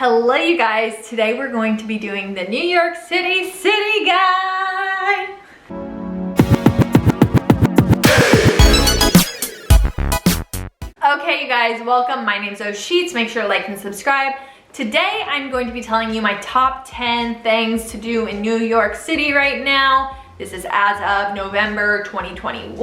Hello you guys, today we're going to be doing the New York City Guide. Okay you guys, welcome. My name's O'Sheets. Make sure to like and subscribe. Today I'm going to be telling you my top 10 things to do in New York City right now. This is as of November 2021.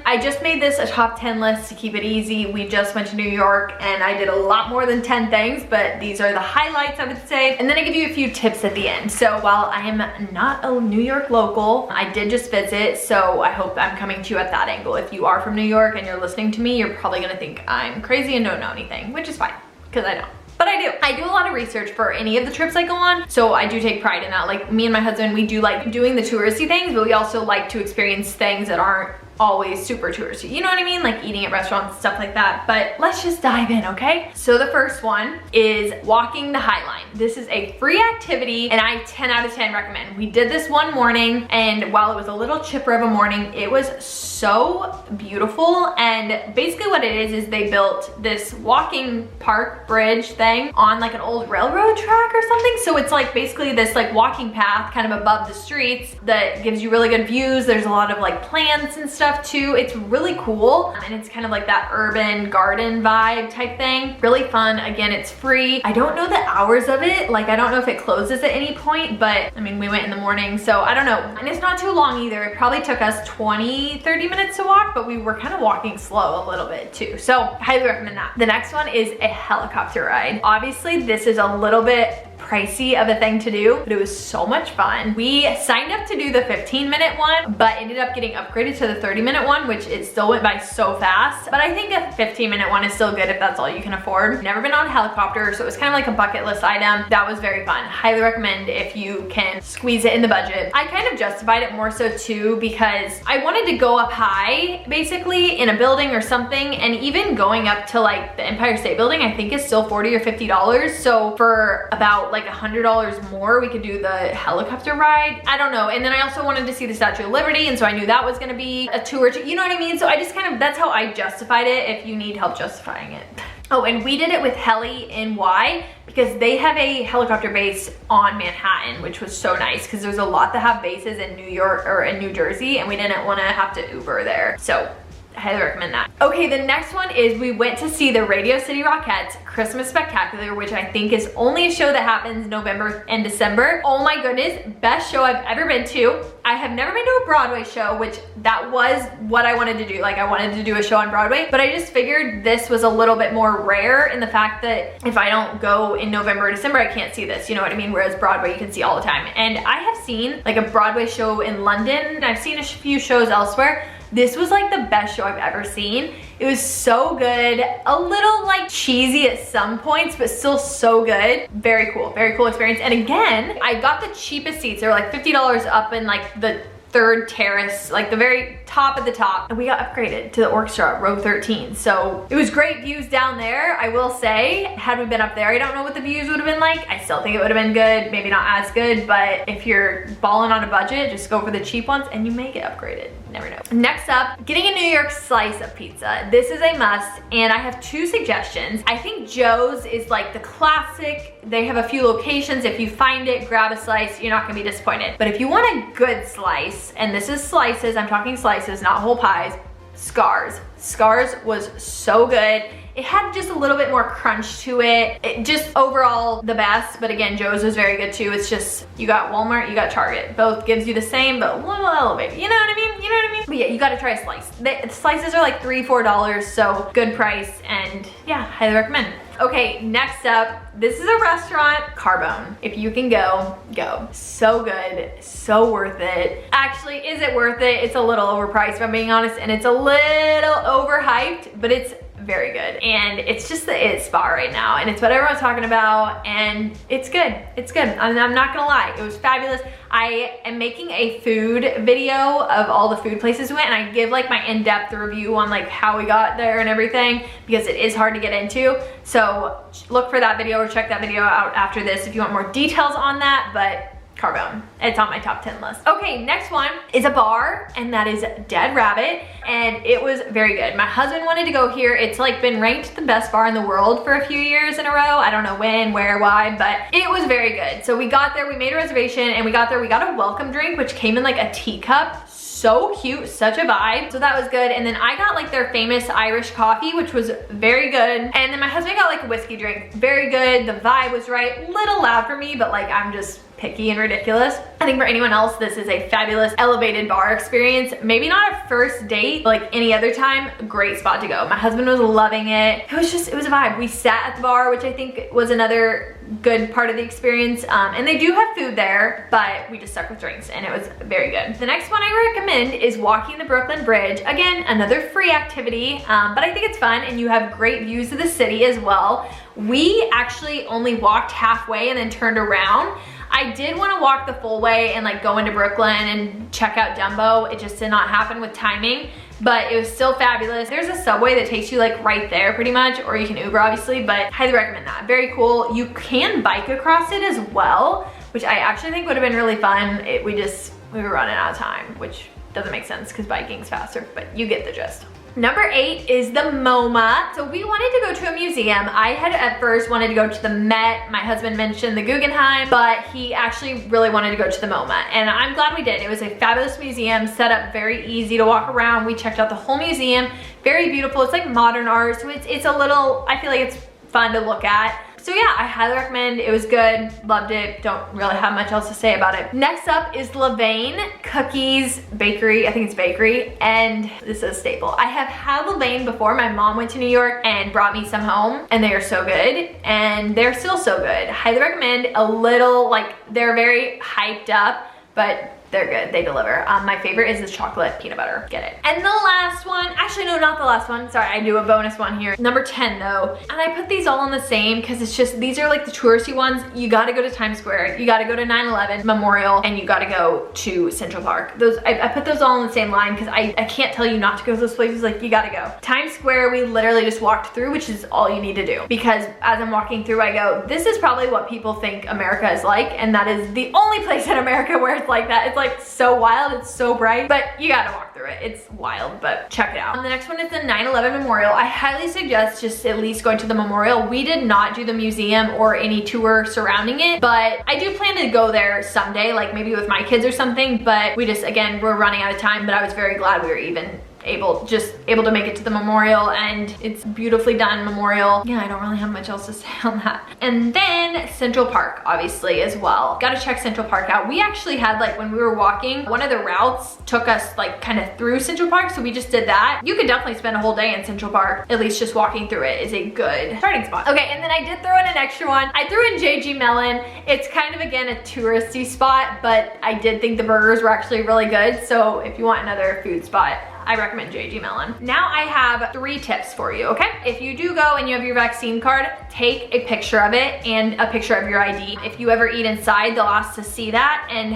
I just made this a top 10 list to keep it easy. We just went to New York and I did a lot more than 10 things, but these are the highlights I would say. And then I give you a few tips at the end. So while I am not a New York local, I did just visit, so I hope I'm coming to you at that angle. If you are from New York and you're listening to me, you're probably gonna think I'm crazy and don't know anything, which is fine, because I don't. But I do. I do a lot of research for any of the trips I go on, so I do take pride in that. Like me and my husband, we do like doing the touristy things, but we also like to experience things that aren't always super touristy. You know what I mean? Like eating at restaurants, stuff like that. But let's just dive in, okay? So the first one is walking the High Line. This is a free activity and I 10 out of 10 recommend. We did this one morning, and while it was a little chipper of a morning, it was so beautiful. And basically what it is they built this walking park bridge thing on like an old railroad track or something. So it's like basically this like walking path kind of above the streets that gives you really good views. There's a lot of like plants and stuff too. It's really cool, and it's kind of like that urban garden vibe type thing. Really fun. Again, it's free. I don't know the hours of it. Like I don't know if it closes at any point, but I mean we went in the morning, so I don't know. And it's not too long either. It probably took us 20-30 minutes to walk, but we were kind of walking slow a little bit too, so I highly recommend that. The next one is a helicopter ride. Obviously this is a little bit pricey of a thing to do, but it was so much fun. We signed up to do the 15-minute one, but ended up getting upgraded to the 30-minute one, which it still went by so fast. But I think a 15-minute one is still good if that's all you can afford. Never been on a helicopter, so it was kind of like a bucket list item. That was very fun. Highly recommend if you can squeeze it in the budget. I kind of justified it more so too because I wanted to go up high, basically in a building or something, and even going up to like the Empire State Building, I think is still $40 or $50. So for about like $100 more, we could do the helicopter ride. I don't know. And then I also wanted to see the Statue of Liberty, and so I knew that was gonna be a tour, you know what I mean? So I just kind of, that's how I justified it if you need help justifying it. Oh, and we did it with Heli NY because they have a helicopter base on Manhattan, which was so nice because there's a lot that have bases in New York or in New Jersey, and we didn't want to have to Uber there. So I highly recommend that. Okay, the next one is we went to see the Radio City Rockettes Christmas Spectacular, which I think is only a show that happens November and December. Oh my goodness, best show I've ever been to. I have never been to a Broadway show, which that was what I wanted to do. Like I wanted to do a show on Broadway, but I just figured this was a little bit more rare in the fact that if I don't go in November or December, I can't see this, you know what I mean? Whereas Broadway you can see all the time. And I have seen like a Broadway show in London, and I've seen a few shows elsewhere. This was like the best show I've ever seen. It was so good. A little like cheesy at some points, but still so good. Very cool experience. And again, I got the cheapest seats. They were like $50 up in like the third terrace, like the very top of the top, and we got upgraded to the orchestra row 13. So it was great views down there. I will say, had we been up there, I don't know what the views would have been like. I still think it would have been good, maybe not as good, but if you're balling on a budget, just go for the cheap ones and you may get upgraded. Never know. Next up, getting a New York slice of pizza. This is a must, and I have two suggestions. I think Joe's is like the classic. They have a few locations. If you find it, grab a slice. You're not gonna be disappointed. But if you want a good slice, and this is slices, I'm talking slices, not whole pies, Scars. Scars was so good. It had just a little bit more crunch to it. It just overall the best, but again, Joe's was very good too. It's just, you got Walmart, you got Target. Both gives you the same, but a little elevated. You know what I mean? You know what I mean? But yeah, you gotta try a slice. The slices are like $3, $4, so good price, and yeah, highly recommend. Okay, next up, this is a restaurant, Carbone. If you can go, go. So good, so worth it. Actually, is it worth it? It's a little overpriced if I'm being honest, and it's a little overhyped, but it's very good. And it's just the it spot right now, and it's what everyone's talking about, and it's good. It's good. I'm not gonna lie, it was fabulous. I am making a food video of all the food places we went, and I give like my in-depth review on like how we got there and everything, because it is hard to get into. So look for that video or check that video out after this if you want more details on that. But Carbone. It's on my top 10 list. Okay, next one is a bar, and that is Dead Rabbit, and it was very good. My husband wanted to go here. It's like been ranked the best bar in the world for a few years in a row. I don't know when, where, why, but it was very good. So we got there, we made a reservation, and we got there, we got a welcome drink, which came in like a teacup. So cute, such a vibe. So that was good. And then I got like their famous Irish coffee, which was very good. And then my husband got like a whiskey drink, very good. The vibe was right, little loud for me, but like I'm just picky and ridiculous. I think for anyone else, this is a fabulous elevated bar experience. Maybe not a first date, like any other time, great spot to go. My husband was loving it. It was a vibe. We sat at the bar, which I think was another good part of the experience. And they do have food there, but we just stuck with drinks and it was very good. The next one I recommend is walking the Brooklyn Bridge. Again, another free activity, but I think it's fun and you have great views of the city as well. We actually only walked halfway and then turned around. I did want to walk the full way and like go into Brooklyn and check out Dumbo. It just did not happen with timing, but it was still fabulous. There's a subway that takes you like right there pretty much, or you can Uber obviously, but highly recommend that. Very cool. You can bike across it as well, which I actually think would have been really fun. We were running out of time, which doesn't make sense because biking's faster, but you get the gist. Number 8 is the MoMA. So we wanted to go to a museum. I had at first wanted to go to the Met. My husband mentioned the Guggenheim, but he actually really wanted to go to the MoMA. And I'm glad we did. It was a fabulous museum, set up very easy to walk around. We checked out the whole museum. Very beautiful. It's like modern art. So it's a little, I feel like it's fun to look at. So yeah, I highly recommend. It was good, loved it. Don't really have much else to say about it. Next up is Levain Cookies Bakery. I think it's bakery, and this is a staple. I have had Levain before. My mom went to New York and brought me some home, and they are so good, and they're still so good. Highly recommend. A little, like, they're very hyped up, but they're good, they deliver. My favorite is the chocolate peanut butter, get it. And the last one, actually no, not the last one. Sorry, I do a bonus one here. Number 10 though. And I put these all in the same because it's just, these are like the touristy ones. You gotta go to Times Square, you gotta go to 9/11 Memorial, and you gotta go to Central Park. Those, I put those all in the same line because I can't tell you not to go to those places, like you gotta go. Times Square, we literally just walked through, which is all you need to do. Because as I'm walking through, I go, this is probably what people think America is like, and that is the only place in America where it's like that. It's like so wild, it's so bright, but you gotta walk through it. It's wild, but check it out. The next one is the 9/11 Memorial. I highly suggest just at least going to the memorial. We did not do the museum or any tour surrounding it, but I do plan to go there someday, like maybe with my kids or something, but we just, again, we're running out of time, but I was very glad we were even able to make it to the memorial, and it's beautifully done memorial. Yeah, I don't really have much else to say on that. And then Central Park, obviously, as well. Gotta check Central Park out. We actually had, like, when we were walking, one of the routes took us like kind of through Central Park, so we just did that. You could definitely spend a whole day in Central Park. At least just walking through it is a good starting spot. Okay, and then I did throw in an extra one. I threw in JG Mellon. It's kind of, again, a touristy spot, but I did think the burgers were actually really good, so if you want another food spot, I recommend JG Mellon. Now I have 3 tips for you, okay? If you do go and you have your vaccine card, take a picture of it and a picture of your ID. If you ever eat inside, they'll ask to see that, and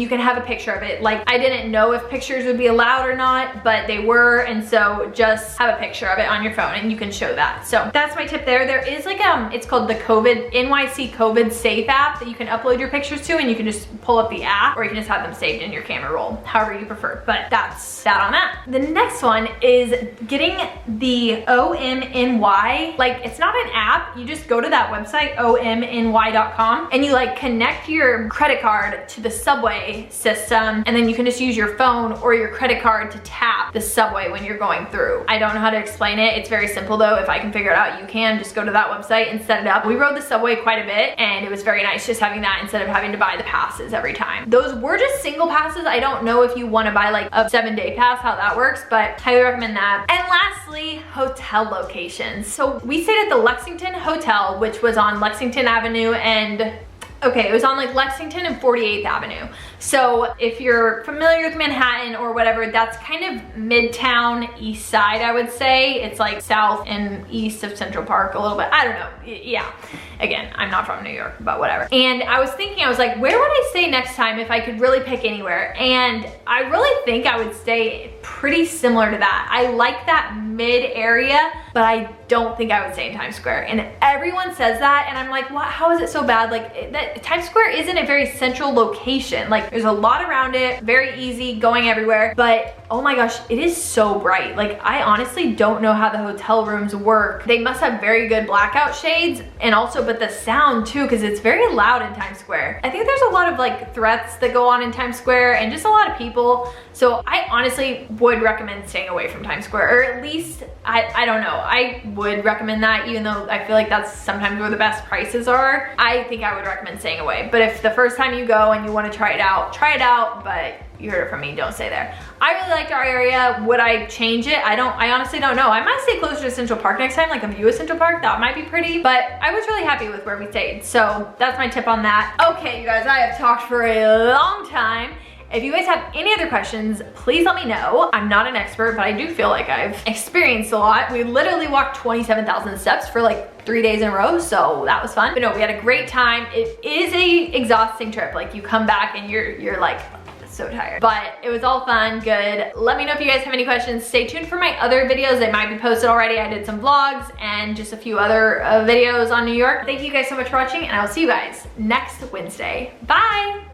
you can have a picture of it. Like, I didn't know if pictures would be allowed or not, but they were, and so just have a picture of it on your phone and you can show that. So that's my tip there. There is like it's called the NYC COVID Safe app that you can upload your pictures to, and you can just pull up the app, or you can just have them saved in your camera roll, however you prefer. But that's that on that. The next one is getting the OMNY. Like, it's not an app. You just go to that website, omny.com, and you like connect your credit card to the subway system, and then you can just use your phone or your credit card to tap the subway when you're going through. I don't know how to explain it. It's very simple though. If I can figure it out, you can just go to that website and set it up. We rode the subway quite a bit, and it was very nice just having that instead of having to buy the passes every time. Those were just single passes. I don't know if you want to buy like a 7-day pass, how that works, but highly recommend that. And lastly, hotel locations. So we stayed at the Lexington Hotel, which was on Lexington Avenue and it was on like Lexington and 48th Avenue. So if you're familiar with Manhattan or whatever, that's kind of Midtown East Side, I would say. It's like south and east of Central Park a little bit. I don't know, yeah. Again, I'm not from New York, but whatever. And I was thinking, I was like, where would I stay next time if I could really pick anywhere? And I really think I would stay pretty similar to that. I like that mid area, but but I don't think I would stay in Times Square. And everyone says that, and I'm like, what? How is it so bad? Like, Times Square isn't a very central location. Like, there's a lot around it, very easy, going everywhere, but oh my gosh, it is so bright. Like, I honestly don't know how the hotel rooms work. They must have very good blackout shades, and also, but the sound too, because it's very loud in Times Square. I think there's a lot of like threats that go on in Times Square and just a lot of people. So I honestly would recommend staying away from Times Square, or at least, I don't know. I would recommend that, even though I feel like that's sometimes where the best prices are. I think I would recommend staying away. But if the first time you go and you want to try it out, but you heard it from me, don't stay there. I really liked our area. Would I change it? I honestly don't know. I might stay closer to Central Park next time, like a view of Central Park. That might be pretty, but I was really happy with where we stayed. So that's my tip on that. Okay, you guys, I have talked for a long time. If you guys have any other questions, please let me know. I'm not an expert, but I do feel like I've experienced a lot. We literally walked 27,000 steps for like 3 days in a row, so that was fun. But no, we had a great time. It is a exhausting trip. Like, you come back and you're like, so tired, but it was all fun, good. Let me know if you guys have any questions. Stay tuned for my other videos. They might be posted already. I did some vlogs and just a few other videos on New York. Thank you guys so much for watching, and I will see you guys next Wednesday. Bye.